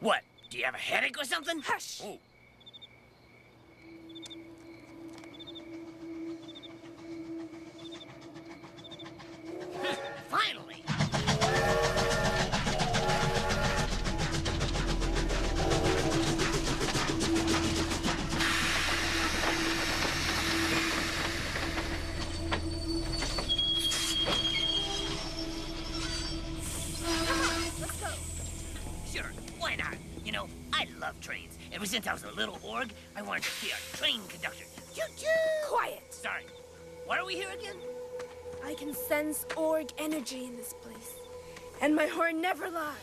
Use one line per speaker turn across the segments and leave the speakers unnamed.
What? Do you have a headache or something?
Hush!
Oh. Finally!
Let's go.
Sure, why not? You know, I love trains. Ever since I was a little org, I wanted to be a train conductor. Choo-choo!
Quiet!
Sorry. Why are we here again?
I can sense org energy in this place. And my horn never lies.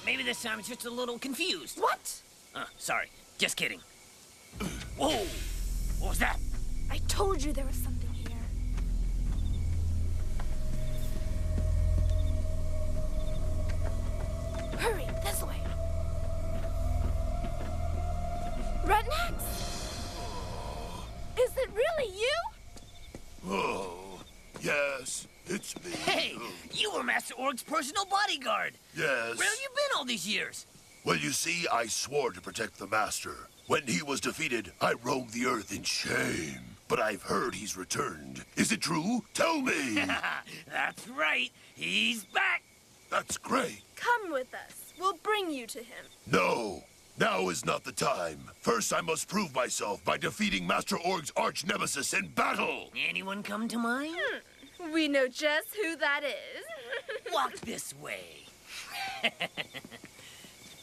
Maybe this time it's just a little confused.
What?
Sorry. Just kidding. Whoa! What was that?
I told you there was something here. Hurry, this way. Rednecks? Is it really you?
Oh, yes, it's me.
Hey! You were Master Org's personal bodyguard!
Yes.
Where have you been all these years?
Well, you see, I swore to protect the Master. When he was defeated, I roamed the earth in shame. But I've heard he's returned. Is it true? Tell me!
That's right. He's back.
That's great.
Come with us. We'll bring you to him.
No, now is not the time. First, I must prove myself by defeating Master Org's arch nemesis in battle.
Anyone come to mind?
We know just who that is.
Walk this way.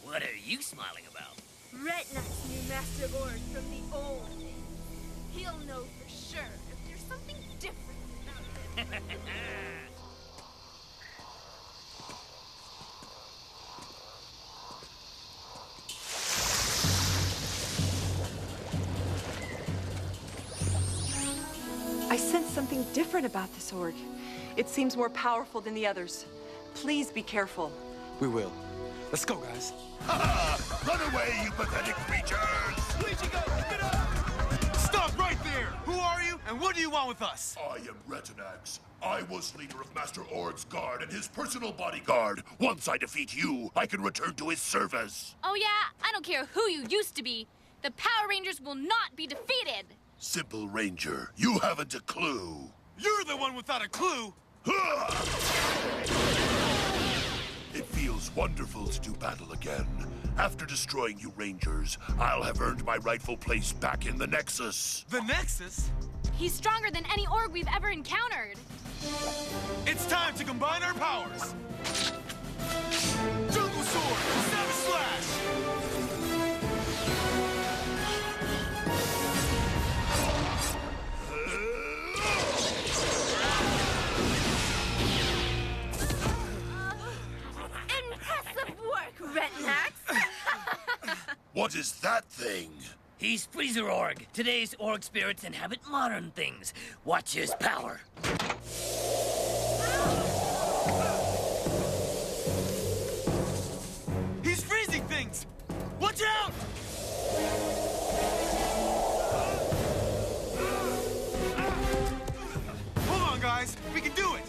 What are you smiling about?
Redneck's new Master Org from the old days. He'll know for sure if there's something different about him.
I sense something different about this org. It seems more powerful than the others. Please be careful.
We will. Let's go, guys.
Ha! Run away, you pathetic creatures!
Where'd you go? Get up! Stop right there! Who are you, and what do you want with us?
I am Retinax. I was leader of Master Org's guard and his personal bodyguard. Once I defeat you, I can return to his service.
Oh yeah? I don't care who you used to be. The Power Rangers will not be defeated.
Simple Ranger, you haven't a clue.
You're the one without a clue!
It feels wonderful to do battle again. After destroying you Rangers, I'll have earned my rightful place back in the Nexus.
The Nexus?
He's stronger than any org we've ever encountered.
It's time to combine our powers! Jungle Sword! Savage Slash!
Impressive work, Redneck.
What is that thing?
He's Freezer Org. Today's Org spirits inhabit modern things. Watch his power.
He's freezing things! Watch out! Hold on, guys. We can do it!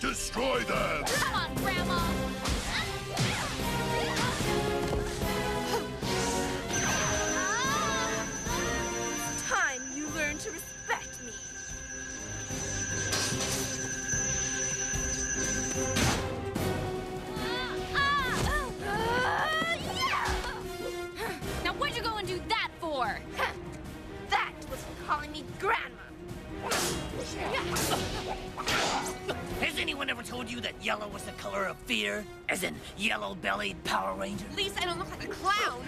Destroy them!
Come on, Grandma.
Time you learn to respect me.
Now what'd you go and do that for?
That was for calling me Grandma.
Has anyone ever told you that yellow was the color of fear? As in yellow-bellied Power Ranger?
At least I don't look like a clown.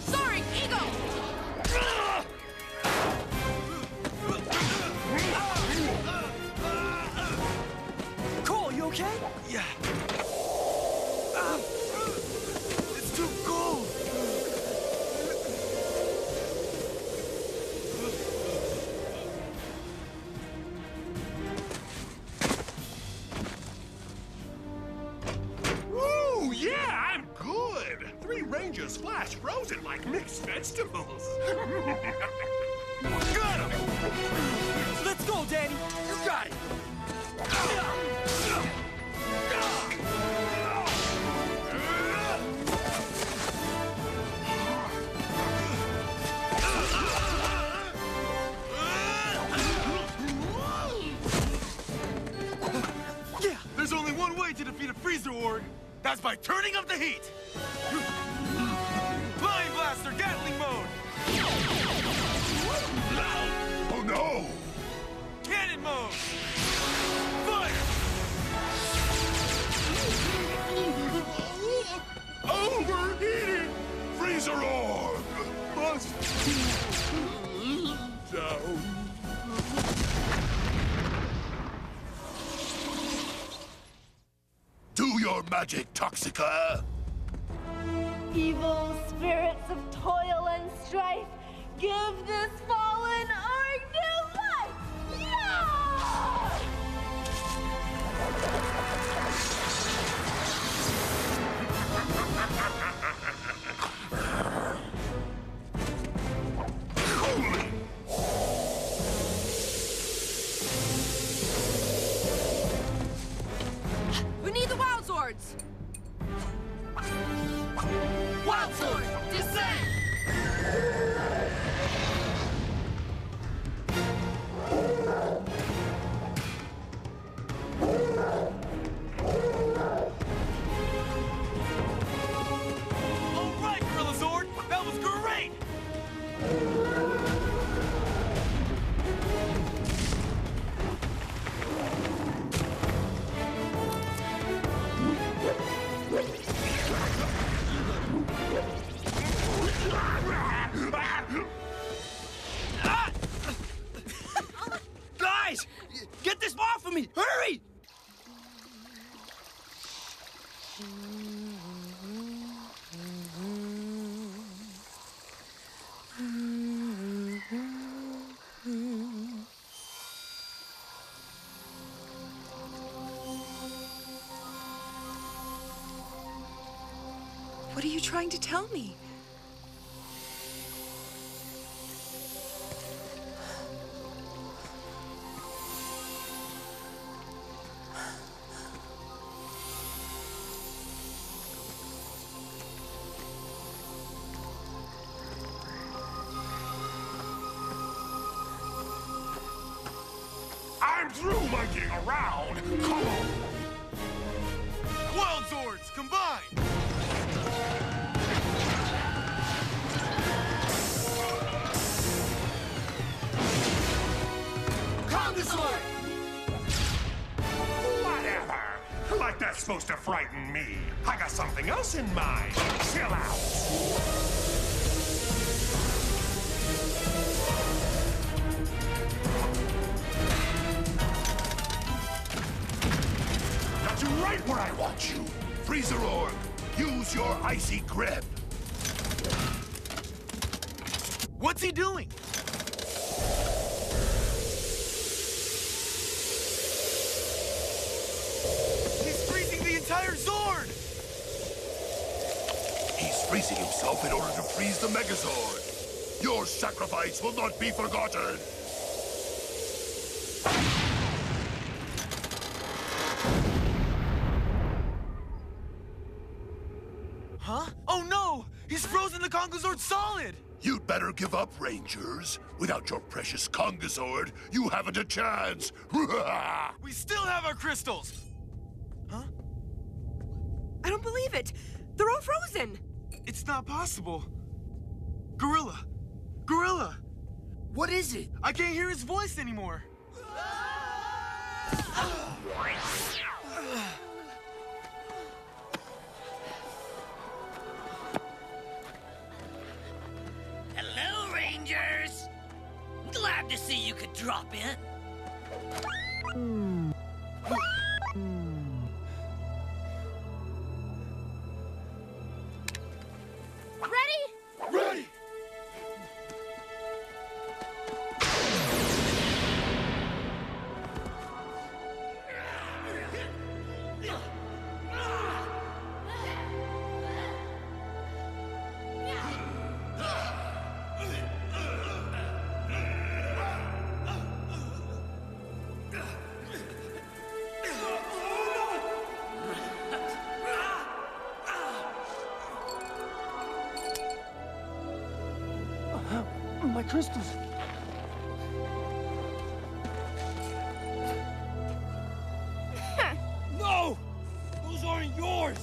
Sorry, Ego!
Cole, you okay? Yeah. It's too cold!
Ooh, yeah, I'm good. 3 Rangers flash frozen like mixed vegetables.
Got him! Let's go, Daddy! You got it! That's by turning up the heat! Flying Blaster Gatling mode!
Oh no!
Cannon mode! Fire!
Overheating! Freezer orb!
Must down.
Do your magic, Toxica!
Evil spirits of toil and strife, give this fallen org new life! Yeah!
We need the Wild Swords! Wild Sword, descend!
All right, Gorilla Zord! That was great!
Guys! Get this off of me! Hurry!
What are you trying to tell me?
I'm through monkeying around. Come on.
Wild Zords, combine!
Whatever. Like that's supposed to frighten me. I got something else in mind. Chill out. Got you right where I want you.
Freezer orb, use your icy grip.
What's he doing? He's freezing the entire Zord!
He's freezing himself in order to freeze the Megazord. Your sacrifice will not be forgotten.
Huh? Oh no! He's frozen the Kongazord solid!
You'd better give up, Rangers. Without your precious Kongazord, you haven't a chance.
We still have our crystals! Huh?
I don't believe it. They're all frozen.
It's not possible. Gorilla! Gorilla!
What is it?
I can't hear his voice anymore.
Hello, Rangers! Glad to see you could drop in.
Ready?
Ready!
My crystals. No! Those aren't yours!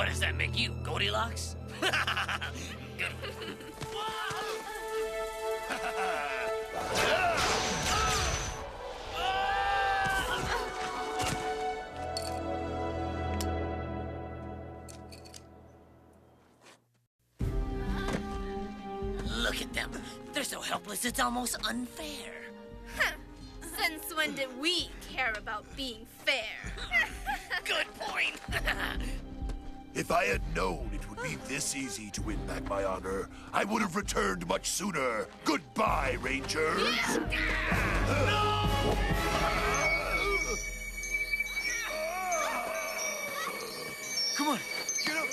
What does that make you, Goldilocks? Good. Look at them. They're so helpless, it's almost unfair.
Huh. Since when did we care about being fair?
Good point.
If I had known it would be this easy to win back my honor, I would have returned much sooner. Goodbye, Rangers.
Come on, get up.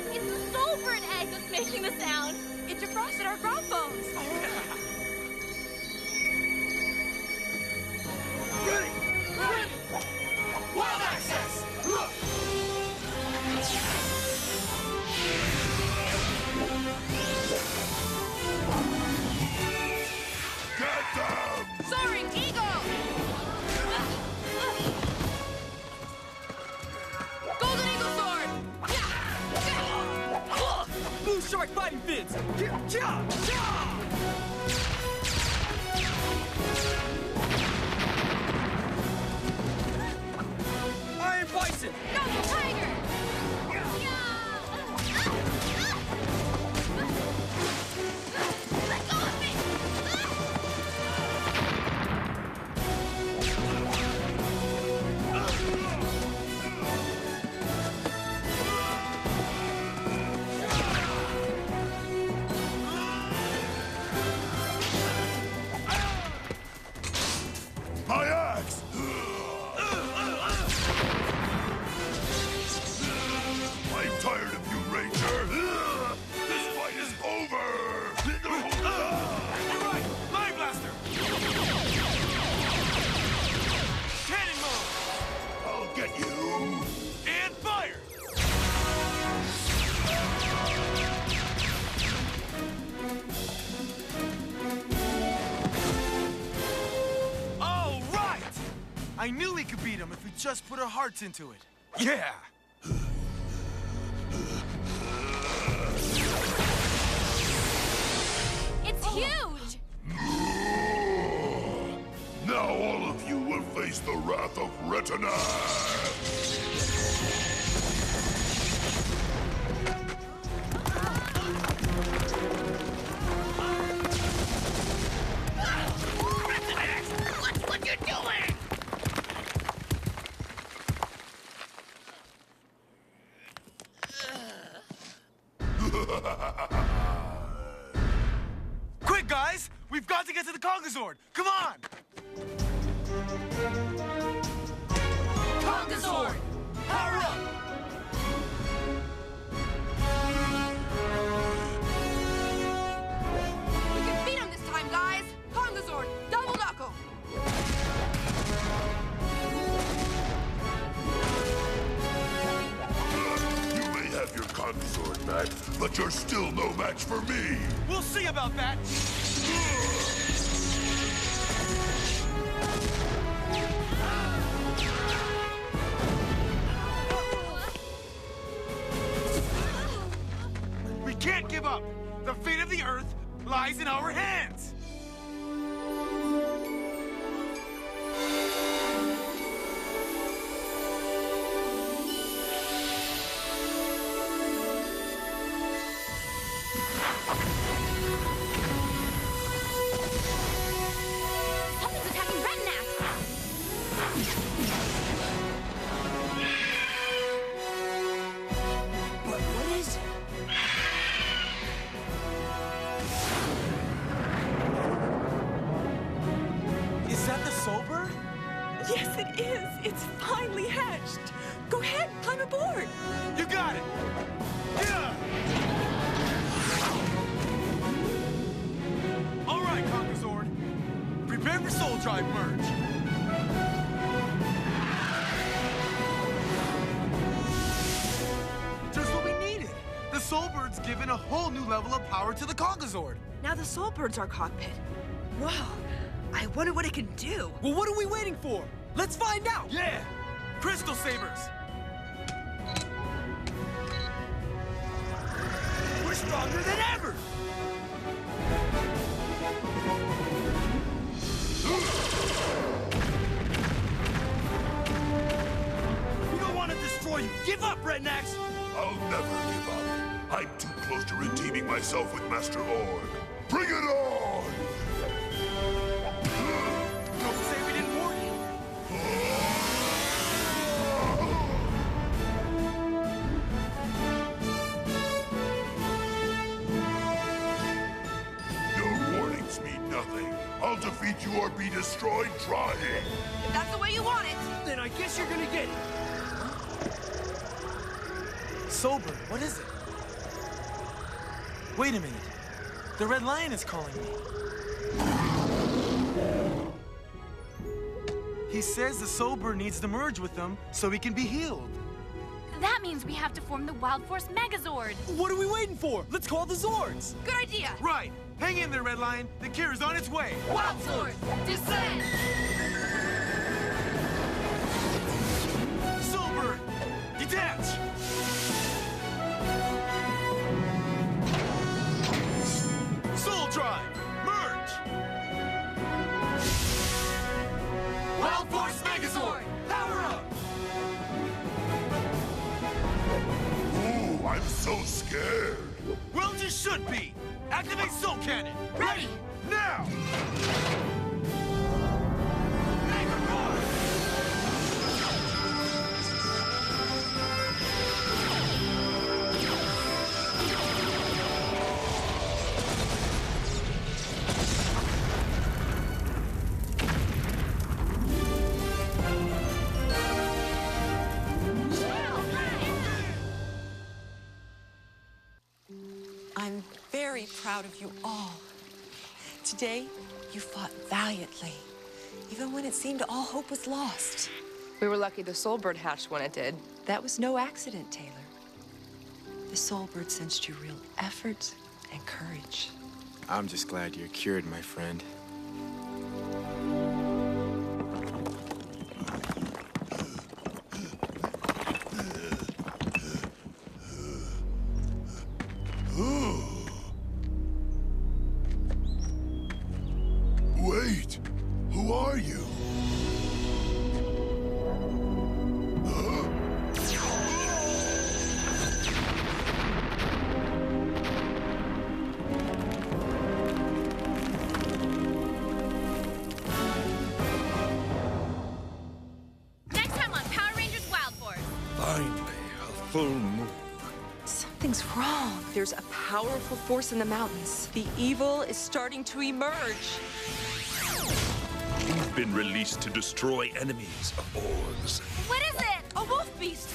It's the soul bird egg that's making the sound.
It defrosted our grow phones.
Ready! Ready! Wild access!
Get them!
Soaring Eagle! Golden Eagle Sword!
Blue Shark fighting fins! Iron Bison!
Go, Tiger! Let go of me!
My axe! I'm tired of you, Ranger. This fight is over.
You're right! Mine Blaster! Cannon mode!
I'll get you.
And fire! All right! I knew we could beat him if we just put our hearts into it. Yeah!
It's huge!
Now all of you will face the wrath of Retina.
What you doing?
Quick, guys! We've got to get to the Kongazord! Come on!
Kongazord! Power up!
We can beat him this time, guys! Kongazord, double knuckle!
You may have your Kongazord back, but you're still no match for me.
We'll see about that! We can't give up! The fate of the Earth lies in our hands!
Something's attacking Retinax!
What is it?
Is that the Soul Bird?
Yes, it is. It's finally hatched. Go ahead, climb aboard.
You got it! Yeah! All right, Conquerzord. Prepare for Soul Drive merge. Just what we needed. The Soulbird's given a whole new level of power to the Conquerzord.
Now the Soulbird's our cockpit. Whoa, I wonder what it can do.
Well, what are we waiting for? Let's find out!
Yeah! Crystal Sabers!
We're stronger than ever! We don't want to destroy you! Give up, Rednecks!
I'll never give up. I'm too close to redeeming myself with Master Org. Bring it on!
Don't say we didn't warn you!
Your warnings mean nothing. I'll defeat you or be destroyed trying.
If that's the way you want it.
Then I guess you're gonna get it.
Soulbird, what is it? Wait a minute. The Red Lion is calling me. He says the Soulbird needs to merge with them so he can be healed.
That means we have to form the Wild Force Megazord.
What are we waiting for? Let's call the Zords!
Good idea.
Right. Hang in there, Red Lion. The cure is on its way.
Wild Force, descend!
Soulbird, detach! Soul Drive, merge! Wild Force Megazord, power up!
Ooh, I'm so scared.
Well, you should be. Activate Soul Cannon.
Ready!
Now! Mega Roar!
I'm very proud of you all. Today, you fought valiantly, even when it seemed all hope was lost.
We were lucky the Soulbird hatched when it did.
That was no accident, Taylor. The Soulbird sensed your real effort and courage.
I'm just glad you're cured, my friend.
Wait, who are you?
Next time on Power Rangers Wild Force.
Finally, a full moon.
Something's wrong. There's a powerful force in the mountains. The evil is starting to emerge.
You've been released to destroy enemies of Orgs.
What is it?
A wolf beast.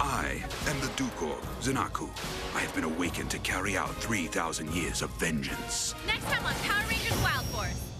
I am the Duke Org, Zanaku. I have been awakened to carry out 3,000 years of vengeance.
Next time on Power Rangers Wild Force.